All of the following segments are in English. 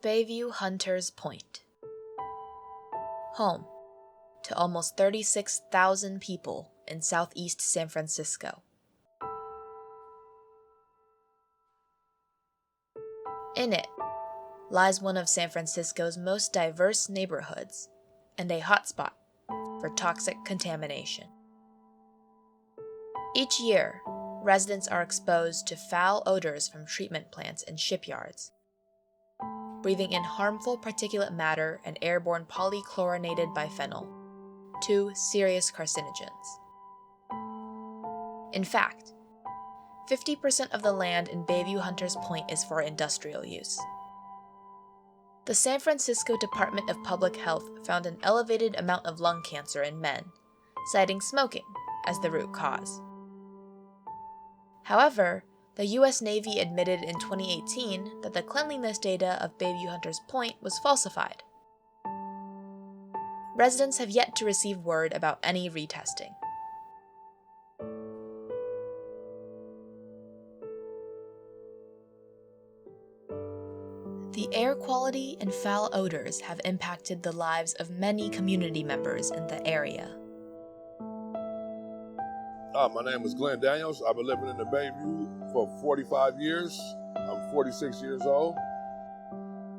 Bayview Hunters Point. Home to almost 36,000 people in southeast San Francisco. In it lies one of San Francisco's most diverse neighborhoods and a hotspot for toxic contamination. Each year, residents are exposed to foul odors from treatment plants and shipyards, breathing in harmful particulate matter and airborne polychlorinated biphenyl, two serious carcinogens. In fact, 50% of the land in Bayview Hunters Point is for industrial use. The San Francisco Department of Public Health found an elevated amount of lung cancer in men, citing smoking as the root cause. However, the U.S. Navy admitted in 2018 that the cleanliness data of Bayview Hunters Point was falsified. Residents have yet to receive word about any retesting. The air quality and foul odors have impacted the lives of many community members in the area. My name is Glenn Daniels. I've been living in the Bayview for 45 years. I'm 46 years old.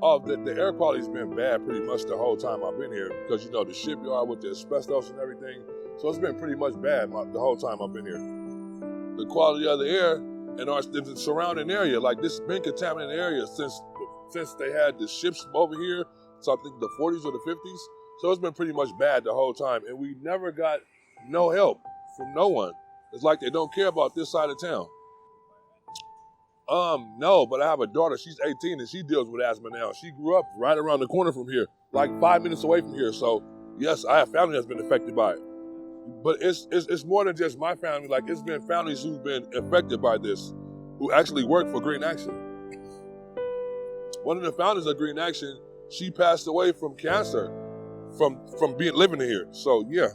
The air quality's been bad pretty much the whole time I've been here because, the shipyard with the asbestos and everything. So it's been pretty much bad the whole time I've been here. The quality of the air and the surrounding area, like this has been contaminated area since they had the ships over here, so I think the 40s or the 50s. So it's been pretty much bad the whole time. And we never got no help from no one. It's like they don't care about this side of town. No, but I have a daughter. She's 18 and she deals with asthma now. She grew up right around the corner from here, like 5 minutes away from here. So yes, I have family that's been affected by it. But it's more than just my family. Like it's been families who've been affected by this, who actually work for Green Action. One of the founders of Green Action, she passed away from cancer from living here. So yeah.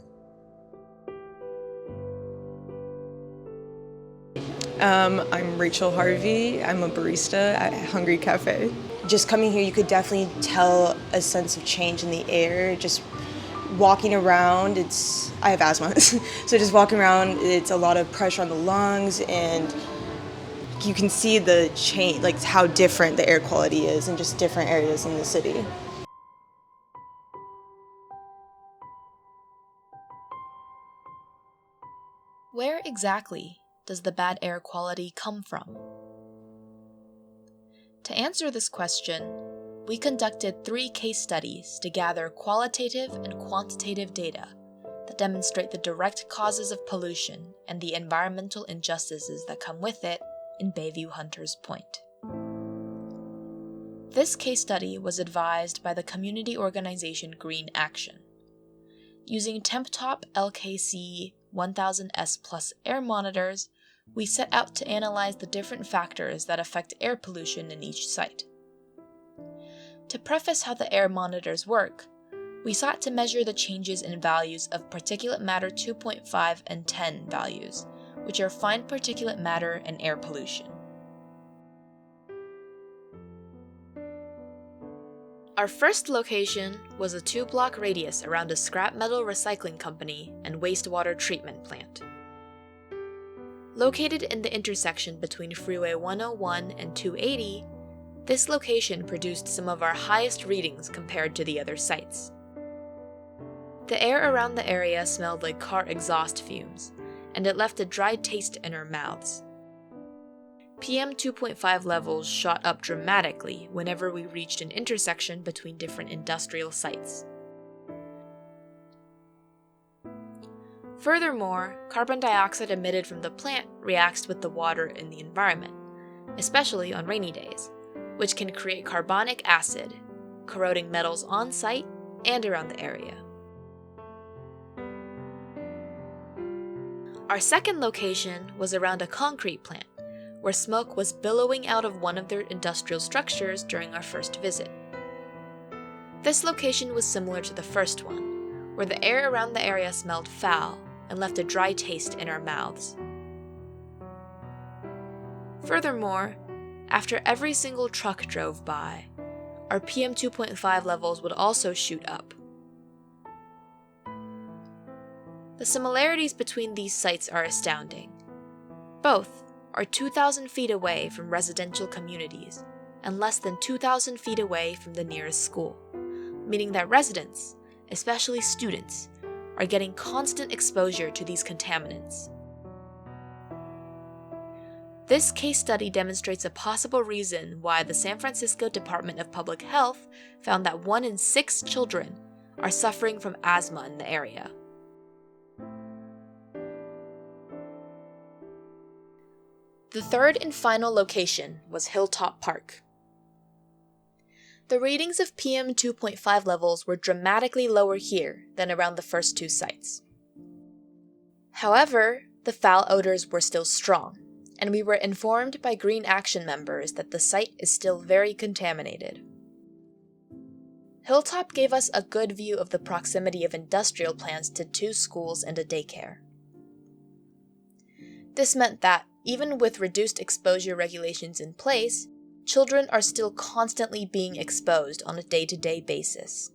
I'm Rachel Harvey. I'm a barista at Hungry Cafe. Just coming here, you could definitely tell a sense of change in the air. Just walking around, I have asthma, so just walking around, it's a lot of pressure on the lungs, and you can see the change, like how different the air quality is in just different areas in the city. Where exactly does the bad air quality come from? To answer this question, we conducted 3 case studies to gather qualitative and quantitative data that demonstrate the direct causes of pollution and the environmental injustices that come with it in Bayview Hunters Point. This case study was advised by the community organization Green Action. Using TempTop LKC 1000S Plus air monitors, we set out to analyze the different factors that affect air pollution in each site. To preface how the air monitors work, we sought to measure the changes in values of particulate matter 2.5 and 10 values, which are fine particulate matter and air pollution. Our first location was a 2-block radius around a scrap metal recycling company and wastewater treatment plant. Located in the intersection between Freeway 101 and 280, this location produced some of our highest readings compared to the other sites. The air around the area smelled like car exhaust fumes, and it left a dry taste in our mouths. PM 2.5 levels shot up dramatically whenever we reached an intersection between different industrial sites. Furthermore, carbon dioxide emitted from the plant reacts with the water in the environment, especially on rainy days, which can create carbonic acid, corroding metals on site and around the area. Our second location was around a concrete plant, where smoke was billowing out of one of their industrial structures during our first visit. This location was similar to the first one, where the air around the area smelled foul and left a dry taste in our mouths. Furthermore, after every single truck drove by, our PM 2.5 levels would also shoot up. The similarities between these sites are astounding. Both are 2,000 feet away from residential communities and less than 2,000 feet away from the nearest school, meaning that residents, especially students, are getting constant exposure to these contaminants. This case study demonstrates a possible reason why the San Francisco Department of Public Health found that 1 in 6 children are suffering from asthma in the area. The third and final location was Hilltop Park. The readings of PM 2.5 levels were dramatically lower here than around the first 2 sites. However, the foul odors were still strong, and we were informed by Green Action members that the site is still very contaminated. Hilltop gave us a good view of the proximity of industrial plants to 2 schools and a daycare. This meant that, even with reduced exposure regulations in place, children are still constantly being exposed on a day-to-day basis.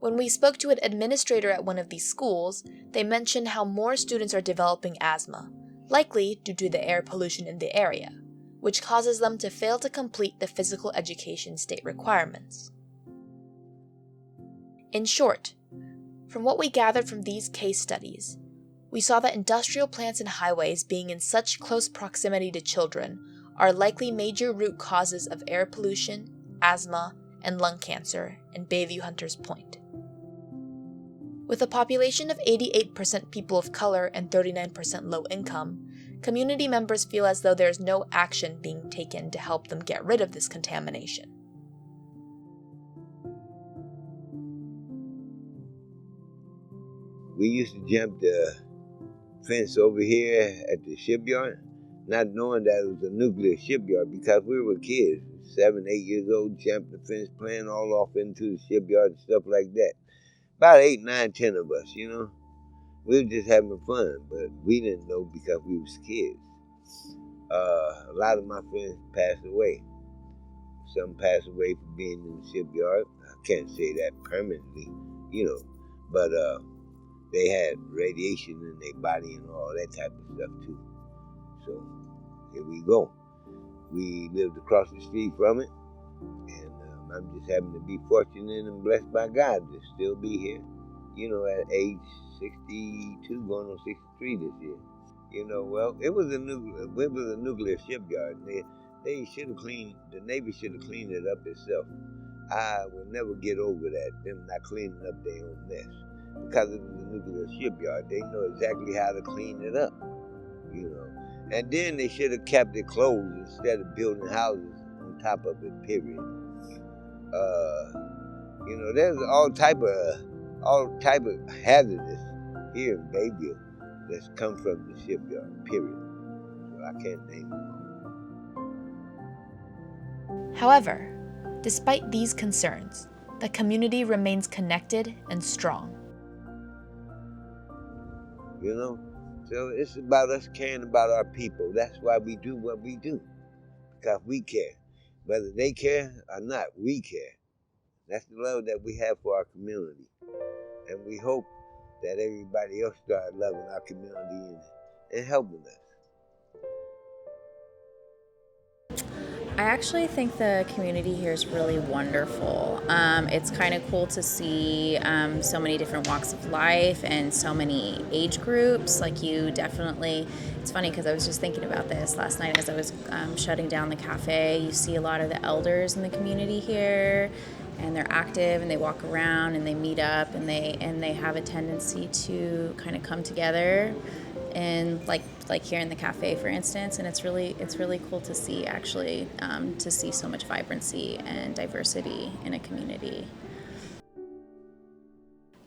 When we spoke to an administrator at one of these schools, they mentioned how more students are developing asthma, likely due to the air pollution in the area, which causes them to fail to complete the physical education state requirements. In short, from what we gathered from these case studies, we saw that industrial plants and highways being in such close proximity to children are likely major root causes of air pollution, asthma, and lung cancer in Bayview Hunters Point. With a population of 88% people of color and 39% low income, community members feel as though there is no action being taken to help them get rid of this contamination. We used to jump the fence over here at the shipyard, not knowing that it was a nuclear shipyard because we were kids, 7, 8 years old, jumped the fence, playing all off into the shipyard and stuff like that. About 8, 9, 10 of us, you know. We were just having fun, but we didn't know because we was kids. A lot of my friends passed away. Some passed away from being in the shipyard. I can't say that permanently, you know, but they had radiation in their body and all that type of stuff too. So here we go. We lived across the street from it, and I'm just happen to be fortunate and blessed by God to still be here, you know, at age 62, going on 63 this year. You know, well, it was a nuclear shipyard. They should have cleaned, the Navy should have cleaned it up itself. I will never get over that, them not cleaning up their own mess. Because it was a nuclear shipyard, they know exactly how to clean it up, you know. And then they should have kept it closed instead of building houses on top of it, period. You know, there's all type of hazardous here in Bayview that's come from the shipyard, period. So I can't name them. However, despite these concerns, the community remains connected and strong. You know, so it's about us caring about our people. That's why we do what we do, because we care. Whether they care or not, we care. That's the love that we have for our community. And we hope that everybody else start loving our community and helping us. I actually think the community here is really wonderful. It's kind of cool to see so many different walks of life and so many age groups. Like, you definitely, it's funny because I was just thinking about this last night as I was shutting down the cafe. You see a lot of the elders in the community here, and they're active and they walk around and they meet up and they have a tendency to kind of come together. And like here in the cafe, for instance, and it's really cool to see, actually, to see so much vibrancy and diversity in a community.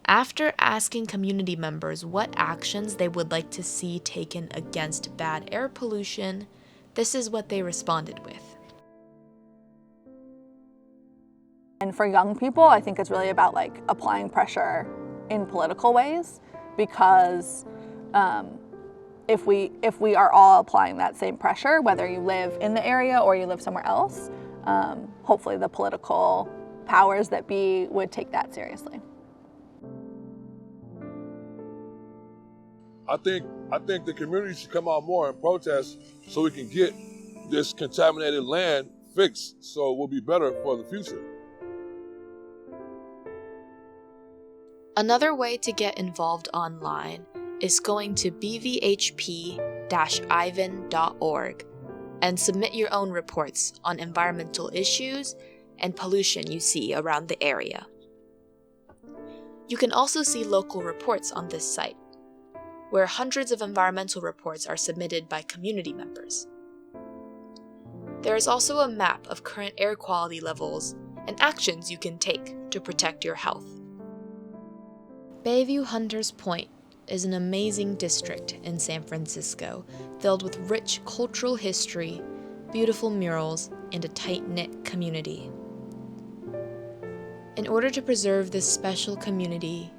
After asking community members what actions they would like to see taken against bad air pollution, this is what they responded with. And for young people, I think it's really about like applying pressure in political ways, because if we are all applying that same pressure, whether you live in the area or you live somewhere else, hopefully the political powers that be would take that seriously. I think the community should come out more and protest so we can get this contaminated land fixed so it will be better for the future. Another way to get involved online is going to bvhp-ivan.org and submit your own reports on environmental issues and pollution you see around the area. You can also see local reports on this site, where hundreds of environmental reports are submitted by community members. There is also a map of current air quality levels and actions you can take to protect your health. Bayview Hunters Point is an amazing district in San Francisco filled with rich cultural history, beautiful murals, and a tight-knit community. In order to preserve this special community,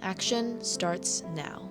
action starts now.